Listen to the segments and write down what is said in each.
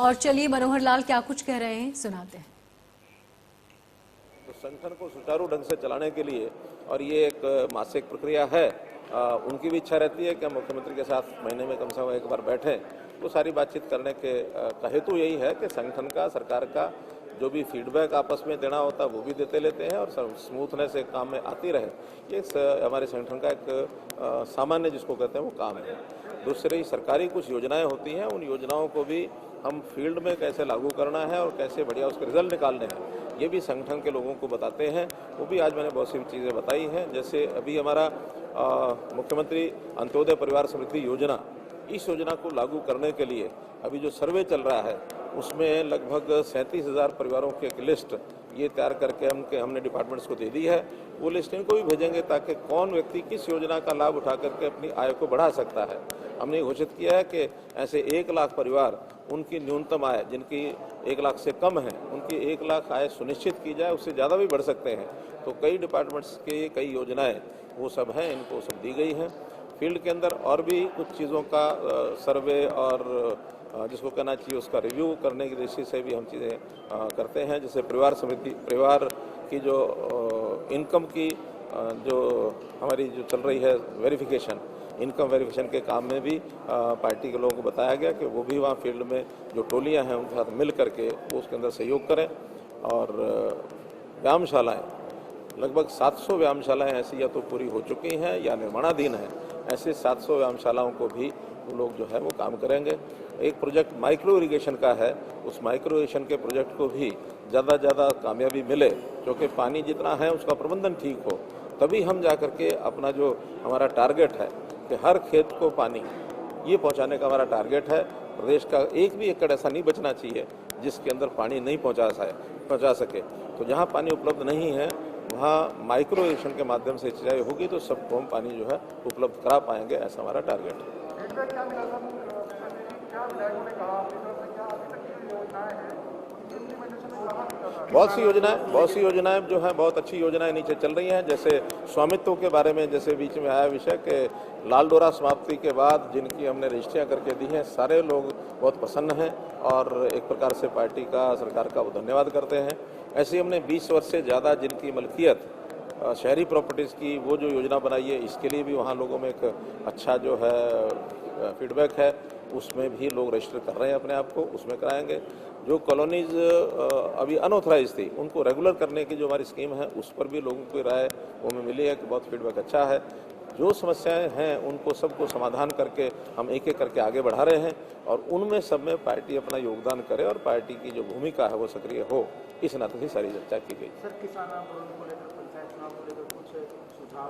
और चलिए मनोहर लाल क्या कुछ कह रहे हैं सुनाते हैं। तो संगठन को सुचारू ढंग से चलाने के लिए और ये एक मासिक प्रक्रिया है, उनकी भी इच्छा रहती है कि हम मुख्यमंत्री के साथ महीने में कम से कम एक बार बैठें। तो सारी बातचीत करने का हेतु यही है कि संगठन का, सरकार का जो भी फीडबैक आपस में देना होता है वो भी देते लेते हैं और स्मूथनेस से काम में आती रहे, ये हमारे संगठन का एक सामान्य जिसको कहते हैं वो काम है। दूसरी सरकारी कुछ योजनाएं होती हैं, उन योजनाओं को भी हम फील्ड में कैसे लागू करना है और कैसे बढ़िया उसके रिजल्ट निकालने हैं, ये भी संगठन के लोगों को बताते हैं। वो भी आज मैंने बहुत सी चीज़ें बताई हैं। जैसे अभी हमारा मुख्यमंत्री अंत्योदय परिवार समृद्धि योजना, इस योजना को लागू करने के लिए अभी जो सर्वे चल रहा है उसमें लगभग 37,000 परिवारों की एक लिस्ट ये तैयार करके हमने डिपार्टमेंट्स को दे दी है। वो लिस्ट इनको भी भेजेंगे ताकि कौन व्यक्ति किस योजना का लाभ उठा करके अपनी आय को बढ़ा सकता है। हमने घोषित किया है कि ऐसे 1 लाख परिवार, उनकी न्यूनतम आय जिनकी 1 लाख से कम है, उनकी 1 लाख आय सुनिश्चित की जाए, उससे ज़्यादा भी बढ़ सकते हैं। तो कई डिपार्टमेंट्स के कई योजनाएं वो सब हैं, इनको सब दी गई हैं। फील्ड के अंदर और भी कुछ चीज़ों का सर्वे और जिसको कहना चाहिए उसका रिव्यू करने की दृष्टि से भी हम चीज़ें करते हैं। जैसे परिवार की जो इनकम की जो हमारी जो चल रही है वेरिफिकेशन, इनकम वेरिफिकेशन के काम में भी पार्टी के लोगों को बताया गया कि वो भी वहाँ फील्ड में जो टोलियाँ हैं उनके साथ मिल करके वो उसके अंदर सहयोग करें। और व्यायामशालाएँ, लगभग 700 व्यायामशालाएँ ऐसी या तो पूरी हो चुकी हैं या निर्माणाधीन हैं। ऐसे 700 व्यायामशालाओं को भी लोग जो है वो काम करेंगे। एक प्रोजेक्ट माइक्रो इरिगेशन का है, उस माइक्रो इरिगेशन के प्रोजेक्ट को भी ज़्यादा ज़्यादा कामयाबी मिले, क्योंकि पानी जितना है उसका प्रबंधन ठीक हो, तभी हम जा कर के अपना जो हमारा टारगेट है कि हर खेत को पानी ये पहुंचाने का हमारा टारगेट है। प्रदेश का एक भी एकड़ ऐसा नहीं बचना चाहिए जिसके अंदर पानी नहीं पहुंचा सके। तो जहां पानी उपलब्ध नहीं है वहाँ माइक्रो इरिगेशन के माध्यम से सिंचाई होगी तो सबको हम पानी जो है उपलब्ध करा पाएंगे, ऐसा हमारा टारगेट है। बहुत सी योजनाएं जो है बहुत अच्छी योजनाएं नीचे चल रही हैं। जैसे स्वामित्व के बारे में जैसे बीच में आया विषय कि लाल डोरा समाप्ति के बाद जिनकी हमने रजिस्ट्रियाँ करके दी हैं, सारे लोग बहुत प्रसन्न हैं और एक प्रकार से पार्टी का, सरकार का वो धन्यवाद करते हैं। ऐसे हमने 20 वर्ष से ज़्यादा जिनकी मलकियत शहरी प्रॉपर्टीज़ की वो जो योजना बनाई है, इसके लिए भी वहाँ लोगों में एक अच्छा जो है फीडबैक है, उसमें भी लोग रजिस्टर कर रहे हैं अपने आप को, उसमें कराएंगे। जो कॉलोनीज अभी अनऑथराइज थी उनको रेगुलर करने की जो हमारी स्कीम है उस पर भी लोगों की राय वो में मिली है कि बहुत फीडबैक अच्छा है। जो समस्याएं हैं उनको सबको समाधान करके हम एक एक करके आगे बढ़ा रहे हैं और उनमें सब में पार्टी अपना योगदान करे और पार्टी की जो भूमिका है वो सक्रिय हो, इस नाते से सारी चर्चा की गई। सर, किसान आंदोलन को लेकर, पंचायत चुनाव को लेकर कुछ सुझाव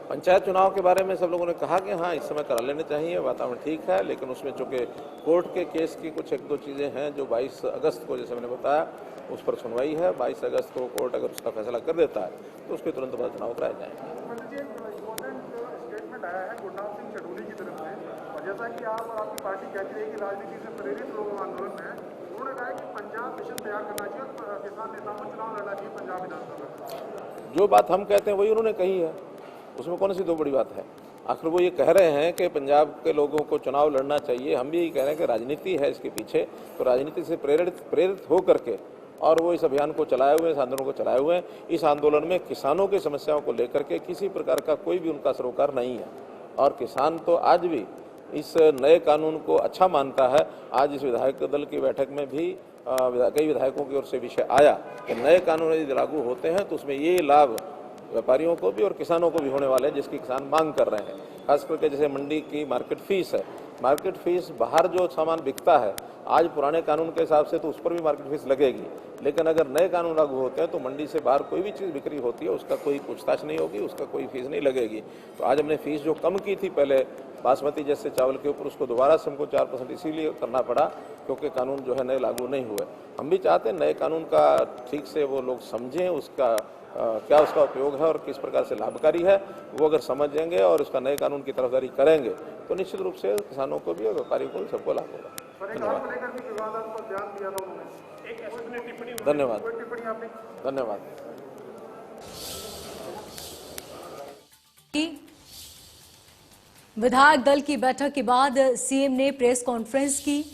पंचायत चुनाव के बारे में सब लोगों ने कहा कि हाँ इस समय करा लेने चाहिए, वातावरण ठीक है, लेकिन उसमें चूँकि कोर्ट के केस की कुछ 1-2 चीज़ें हैं जो 22 अगस्त को, जैसे मैंने बताया, उस पर सुनवाई है। 22 अगस्त को कोर्ट अगर उसका फैसला कर देता है तो उसके तुरंत बाद चुनाव कराए जाएंगे। स्टेटमेंट आया है गुरनाम सिंह चडोली की तरफ से, और जैसा कि आप और आपकी पार्टी कहती है कि राजनीति से प्रेरित लोग आंदोलन में, उन्होंने कहा कि पंजाब मिशन तैयार करना चाहिए और किसान नेताओं को चुनाव लड़ना चाहिए पंजाब विधानसभा। जो बात हम कहते हैं वही उन्होंने कही है, उसमें कौन सी दो बड़ी बात है। आखिर वो ये कह रहे हैं कि पंजाब के लोगों को चुनाव लड़ना चाहिए, हम भी यही कह रहे हैं कि राजनीति है इसके पीछे, तो राजनीति से प्रेरित हो करके और वो इस अभियान को चलाए हुए, इस आंदोलन को चलाए हुए हैं। इस आंदोलन में किसानों की समस्याओं को लेकर के किसी प्रकार का कोई भी उनका सरोकार नहीं है और किसान तो आज भी इस नए कानून को अच्छा मानता है। आज इस विधायक दल की बैठक में भी कई विधायकों की ओर से विषय आया कि नए कानून यदि लागू होते हैं तो उसमें ये लाभ व्यापारियों को भी और किसानों को भी होने वाले हैं जिसकी किसान मांग कर रहे हैं। खास करके जैसे मंडी की मार्केट फीस है, मार्केट फीस बाहर जो सामान बिकता है आज पुराने कानून के हिसाब से तो उस पर भी मार्केट फीस लगेगी, लेकिन अगर नए कानून लागू होते हैं तो मंडी से बाहर कोई भी चीज़ बिक्री होती है उसका कोई पूछताछ नहीं होगी, उसका कोई फीस नहीं लगेगी। तो आज हमने फीस जो कम की थी पहले बासमती जैसे चावल के ऊपर, उसको दोबारा से हमको 4% इसीलिए करना पड़ा क्योंकि कानून जो है नए लागू नहीं हुए। हम भी चाहते हैं नए कानून का ठीक से वो लोग समझें, उसका क्या उसका उपयोग है और किस प्रकार से लाभकारी है, वो अगर समझेंगे और उसका नए कानून की तरफदारी करेंगे तो निश्चित रूप से किसानों को भी और व्यापारियों को भी सबको लाभ होगा। धन्यवाद। धन्यवाद। विधायक दल की बैठक के बाद सीएम ने प्रेस कॉन्फ्रेंस की,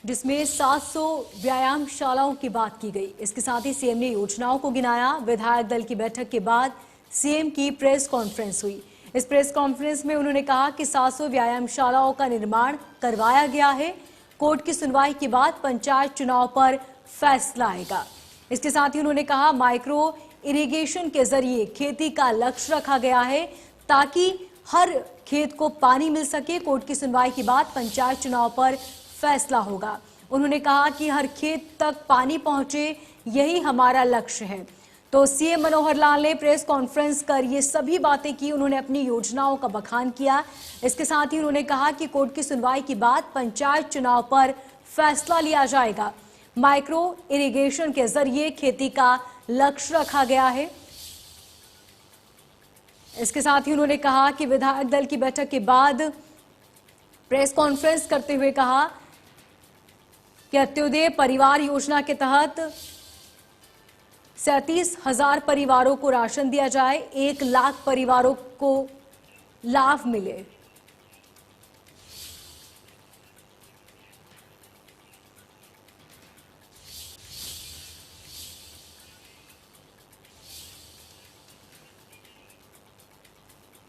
जिसमें 700 व्यायामशालाओं की बात की गई। इसके साथ ही सीएम ने योजनाओं को गिनाया। विधायक दल की बैठक के बाद सीएम की प्रेस कॉन्फ्रेंस हुई। इस प्रेस कॉन्फ्रेंस में उन्होंने कहा कि 700 व्यायामशालाओं का निर्माण करवाया गया है। कोर्ट की सुनवाई के बाद पंचायत चुनाव पर फैसला आएगा। इसके साथ ही उन्होंने कहा माइक्रो इरिगेशन के जरिए खेती का लक्ष्य रखा गया है ताकि हर खेत को पानी मिल सके। कोर्ट की सुनवाई के बाद पंचायत चुनाव पर फैसला होगा। उन्होंने कहा कि हर खेत तक पानी पहुंचे, यही हमारा लक्ष्य है। तो सीएम मनोहर लाल ने प्रेस कॉन्फ्रेंस कर ये सभी बातें की। उन्होंने अपनी योजनाओं का बखान किया। इसके साथ ही उन्होंने कहा कि कोर्ट की सुनवाई के बाद पंचायत चुनाव पर फैसला लिया जाएगा। माइक्रो इरिगेशन के जरिए खेती का लक्ष्य रखा गया है। इसके साथ ही उन्होंने कहा कि विधायक दल की बैठक के बाद प्रेस कॉन्फ्रेंस करते हुए कहा कि अंत्योदय परिवार योजना के तहत 37,000 परिवारों को राशन दिया जाए, 1 लाख परिवारों को लाभ मिले।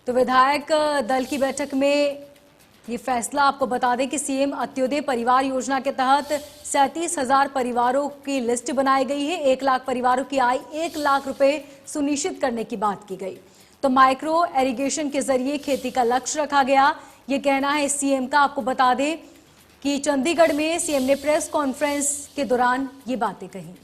तो विधायक दल की बैठक में ये फैसला आपको बता दें कि सीएम अंत्योदय परिवार योजना के तहत 37,000 परिवारों की लिस्ट बनाई गई है। 1 लाख परिवारों की आय 1 लाख रुपए सुनिश्चित करने की बात की गई। तो माइक्रो इरिगेशन के जरिए खेती का लक्ष्य रखा गया, ये कहना है सीएम का। आपको बता दें कि चंडीगढ़ में सीएम ने प्रेस कॉन्फ्रेंस के दौरान ये बातें कही।